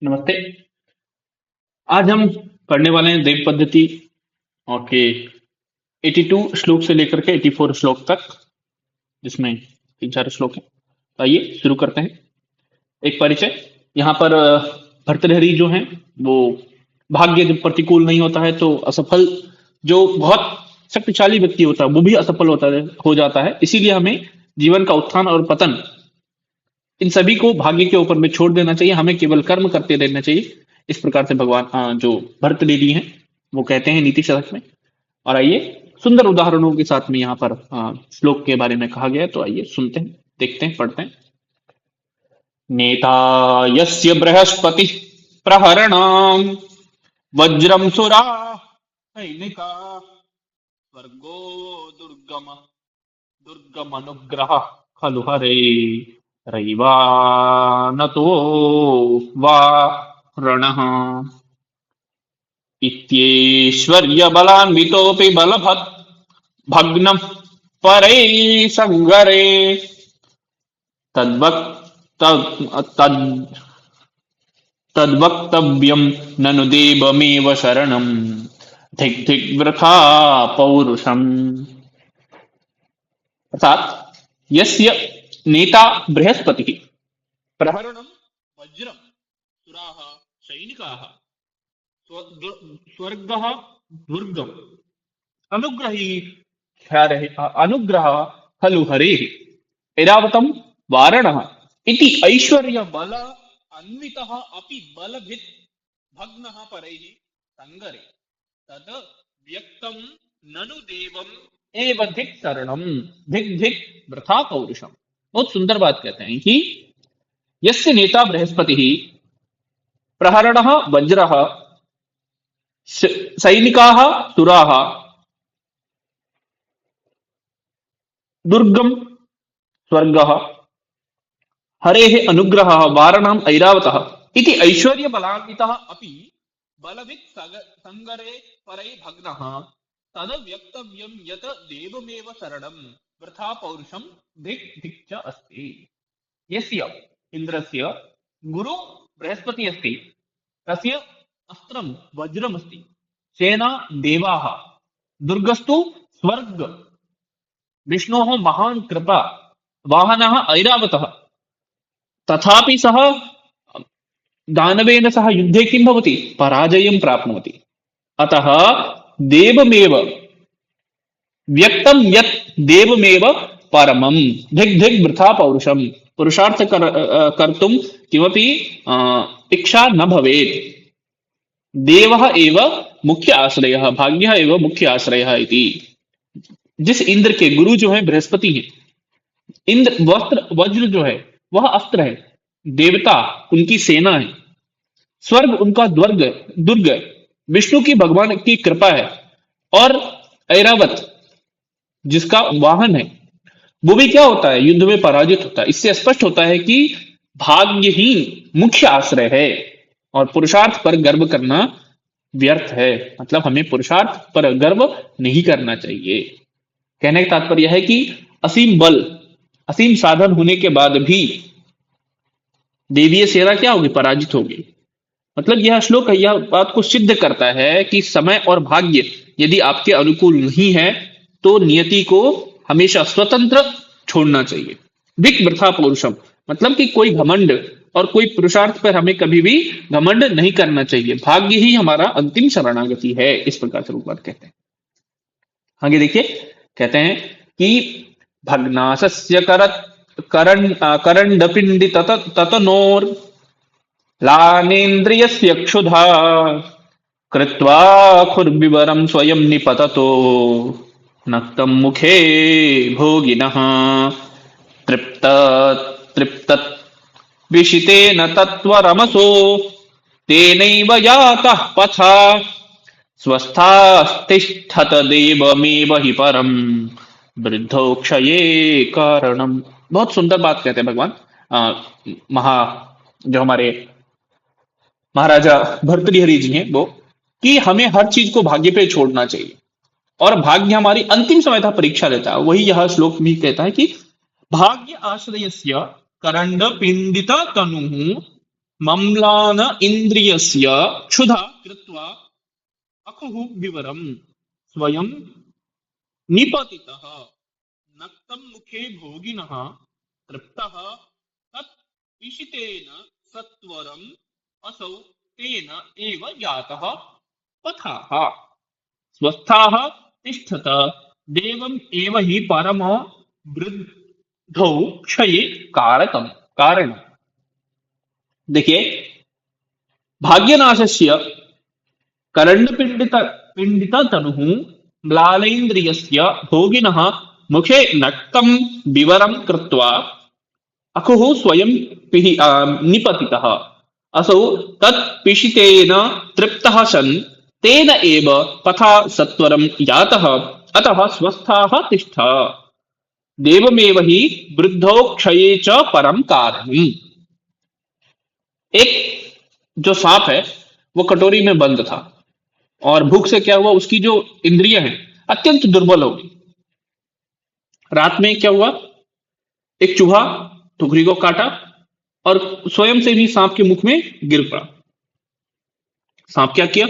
नमस्ते। आज हम पढ़ने वाले हैं देव पद्धति और के 82 श्लोक से लेकर के 84 श्लोक तक, जिसमें तीन चार श्लोक हैं। तो आइए शुरू करते हैं। एक परिचय। यहाँ पर भर्तृहरि जो हैं वो भाग्य जब प्रतिकूल नहीं होता है तो असफल, जो बहुत शक्तिशाली व्यक्ति होता है वो भी असफल होता है, हो जाता है। इसीलिए हमें जीवन का उत्थान और पतन, इन सभी को भाग्य के ऊपर में छोड़ देना चाहिए। हमें केवल कर्म करते रहना चाहिए। इस प्रकार से भगवान जो भर्तृहरि हैं वो कहते हैं नीति शतक में। और आइए सुंदर उदाहरणों के साथ में यहाँ पर श्लोक के बारे में कहा गया है। तो आइए सुनते हैं, देखते हैं, पढ़ते हैं। नेता यस्य बृहस्पति प्रहरणाम वज्रम सुरा सैनिका स्वर्गो दुर्गम दुर्गम अनुग्रह खलु हरे रैवानतो वा रणः इत्यैश्वर्यबलान्वितोऽपि बलभत् भग्नः परैः सङ्गरे तद्वक् तद् तद्वक्तव्यं ननु देवमेव शरणं धिक् धिक् वृथा पौरुषम्। अर्थात यस्य नेता बृहस्पति प्रहरणं वज्रं सुराः सैनिकाः स्वर्गः दुर्गम अनुग्रही अनुग्रह खलु हरेः ऐरावतं वारणः इति ऐश्वर्य बल अन्वितः अपि बलभित् भग्नः परैः संगरे तद व्यक्तं ननु देवम् एव धिक् शरणं धिक् धिक् वृथा पौरुषम। बहुत सुंदर बात कहते हैं कि यस्य नेता बृहस्पति प्रहरणः वज्रः सैनिकाः सुराः दुर्गम स्वर्गः हरेः अनुग्रहः वारणम् ऐरावतः इति ऐश्वर्य बलान्वितः अपि बलवित् संगरे परै भग्नः तद व्यक्तव्यं यत देवमेव शरणं वृथा पौरुषं धिक् धिक् च अस्ति। यस्य इन्द्रस्य गुरु बृहस्पति अस्ति तस्य अस्त्रं वज्रमस्ति, सेना देवाः, दुर्गस्तु स्वर्ग, विष्णोः महान् कृपा, वाहनः ऐरावतः। तथापि सः दानवेन सह युद्धे किं भवति? पराजयं प्राप्नोति। अतः देवमेव व्यक्तं यत् देवमेव परमं धिक् धिक् वृथा पौरुषम। पुरुषार्थ कर्तुं किमपि इच्छा न भवेत्। देवः एव मुख्य आश्रयः, भाग्यः एव मुख्य आश्रयः इति। जिस इंद्र के गुरु जो है बृहस्पति है, इंद्र वज्र जो है वह अस्त्र है, देवता उनकी सेना है, स्वर्ग उनका दुर्ग है, विष्णु की भगवान की कृपा है, और ऐरावत जिसका वाहन है वो भी क्या होता है? युद्ध में पराजित होता है। इससे स्पष्ट होता है कि भाग्य ही मुख्य आश्रय है और पुरुषार्थ पर गर्व करना व्यर्थ है। मतलब हमें पुरुषार्थ पर गर्व नहीं करना चाहिए। कहने का तात्पर्य है कि असीम बल, असीम साधन होने के बाद भी देवीय सेना क्या होगी? पराजित होगी। मतलब यह श्लोक यह बात को सिद्ध करता है कि समय और भाग्य यदि आपके अनुकूल नहीं है तो नियति को हमेशा स्वतंत्र छोड़ना चाहिए। धिक् वृथा पौरुषम मतलब कि कोई घमंड और कोई पुरुषार्थ पर हमें कभी भी घमंड नहीं करना चाहिए। भाग्य ही हमारा अंतिम शरणागति है। इस प्रकार से रूपवाद कहते हैं। आगे देखिए, कहते हैं कि भग्नाशस्य करंडपिंडी ततनोर लानेन्द्रियस्य क्षुधा कृत्वा खुर्विवरं स्वयं निपततो नक्तं मुखे भोगिनः तृप्त तृप्त विशितेन तत्त्वरमसो तेनैव यातः पथा स्वस्थास्तिष्ठत देवमेव हि परम वृद्धो क्षये कारणम। बहुत सुंदर बात कहते हैं भगवान जो हमारे महाराजा भर्तृहरि जी हैं वो, कि हमें हर चीज को भाग्य पे छोड़ना चाहिए और भाग्य हमारी अंतिम समय तक परीक्षा लेता है। वही यह श्लोक भी कहता है कि भाग्य आश्रयस्य करंड पिंडित तनु मम्लान इन्द्रियस्य क्षुधा कृत्वा अकुः विवरम् स्वयं निपतितः नक्तं मुखे भोगिनः तृप्तः तत् ईशितेन सत्वरम् असौ तेन एव यातः पथाः स्वस्थाः तिष्ठत देवम् एव हि परमो वृद्धौ क्षये कारकम कारण। देखिए, भाग्यनाशस्य करंडपिंडित पिंडित तनुः म्लालेन्द्रियस्य भोगिनः मुखे नक्तं विवरं कृत्वा अकुः स्वयं निपतितः असौ तत् पिशितेन तृप्तः सन् तेन एव पथा सत्वरं यातः अतः स्वस्थाः तिष्ठ देवमेव हि वृद्धौ क्षये च परम कारणम्। एक जो सांप है वो कटोरी में बंद था और भूख से क्या हुआ, उसकी जो इंद्रियां हैं अत्यंत दुर्बल हो गई। रात में क्या हुआ, एक चूहा टुकड़ी को काटा और स्वयं से भी सांप के मुख में गिर पड़ा। सांप क्या किया,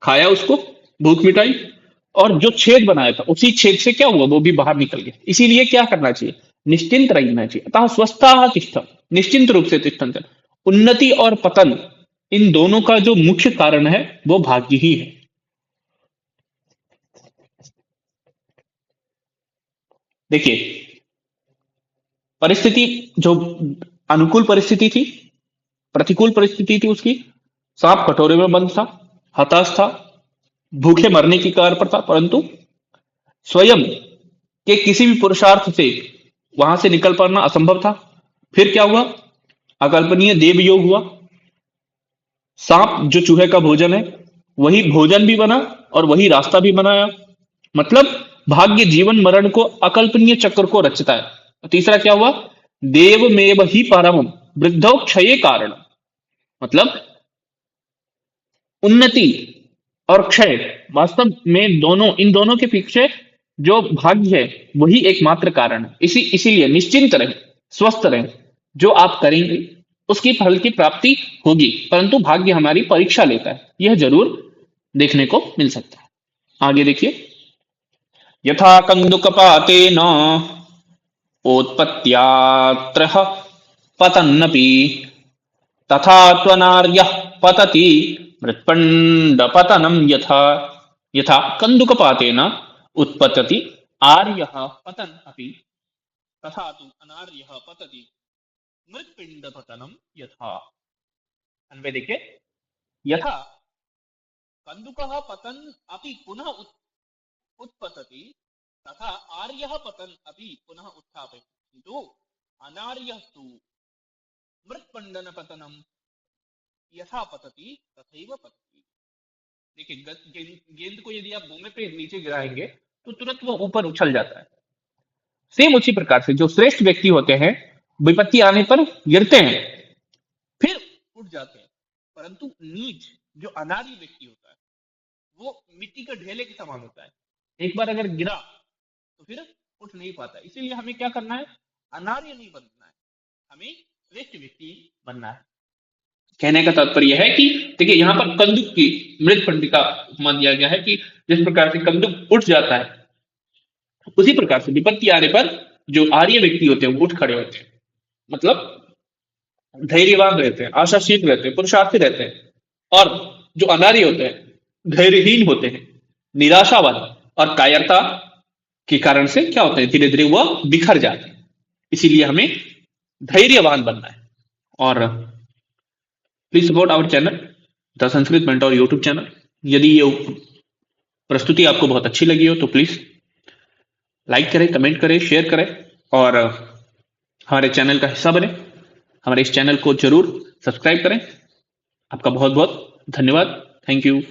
खाया उसको, भूख मिटाई और जो छेद बनाया था उसी छेद से क्या हुआ, वो भी बाहर निकल गया। इसीलिए क्या करना चाहिए, निश्चिंत रहना चाहिए। अतः स्वस्था तिष्ठ, निश्चिंत रूप से तिष्ठन। उन्नति और पतन इन दोनों का जो मुख्य कारण है वो भाग्य ही है। देखिए, परिस्थिति जो अनुकूल परिस्थिति थी, प्रतिकूल परिस्थिति थी उसकी, सांप कटोरे में बंद था, हताश था, भूखे मरने की कगार पर था, परंतु स्वयं के किसी भी पुरुषार्थ से वहां से निकल पाना असंभव था। फिर क्या हुआ, अकल्पनीय देव योग हुआ। सांप जो चूहे का भोजन है वही भोजन भी बना और वही रास्ता भी बनाया। मतलब भाग्य जीवन मरण को अकल्पनीय चक्र को रचता है। तीसरा क्या हुआ, देव में ही परम वृद्धौ क्षय कारण। मतलब उन्नति और क्षय वास्तव में दोनों, इन दोनों के पीछे जो भाग्य है वही एकमात्र कारण है। इसीलिए निश्चिंत रहे, स्वस्थ रहे, जो आप करेंगे उसकी फल की प्राप्ति होगी, परंतु भाग्य हमारी परीक्षा लेता है, यह जरूर देखने को मिल सकता है। आगे देखिए, यथा कंदुकपातेन ओत्पत्त्यात्र पतन्नपि तथा त्वनार्यः पतति मृत्पिण्डपतनं यथा। यथा कंदुकपातेन उत्पतति आर्यः पतन् अपि तथा तु अनार्यः पतति मृत्पिण्डपतनं यथा। अन्वय देखिए, यथा कंदुकः पतन् अपि पुनः उत्पतति तथा आर्यः पतन् अपि पुनः उत्थापयति किन्तु अनार्यः तु मृत्पिण्डपतनं यथा पतति तथैव पतति। देखिए, गेंद को यदि आप भूमि पे नीचे गिराएंगे तो तुरंत वो ऊपर उछल जाता है। सेम उसी प्रकार से जो श्रेष्ठ व्यक्ति होते हैं विपत्ति आने पर गिरते हैं फिर उठ जाते हैं, परंतु नीच जो अनार्य व्यक्ति होता है वो मिट्टी के ढेले के समान होता है। एक बार अगर गिरा तो फिर उठ नहीं पाता। इसीलिए हमें क्या करना है, अनार्य नहीं बनना है, हमें श्रेष्ठ व्यक्ति बनना है। कहने का तात्पर्य है कि देखिए, यहाँ पर कंदुक की मृत पंडित का उपमा दिया गया है कि जिस प्रकार से कंदुक उठ जाता है उसी प्रकार से विपत्ति आने पर जो आर्य व्यक्ति होते हैं वो उठ खड़े होते हैं। मतलब धैर्यवान रहते हैं, आशाशील रहते हैं, पुरुषार्थी रहते हैं। और जो अनार्य होते हैं धैर्यहीन होते हैं, निराशावान और कायरता के कारण से क्या होता है, धीरे धीरे वह बिखर जाते हैं। इसीलिए हमें धैर्यवान बनना है। और please support our channel the Sanskrit mentor YouTube channel. यदि ये प्रस्तुति आपको बहुत अच्छी लगी हो तो प्लीज लाइक करें, कमेंट करें, शेयर करें और हमारे चैनल का हिस्सा बने। हमारे इस चैनल को जरूर सब्सक्राइब करें। आपका बहुत बहुत धन्यवाद। Thank you.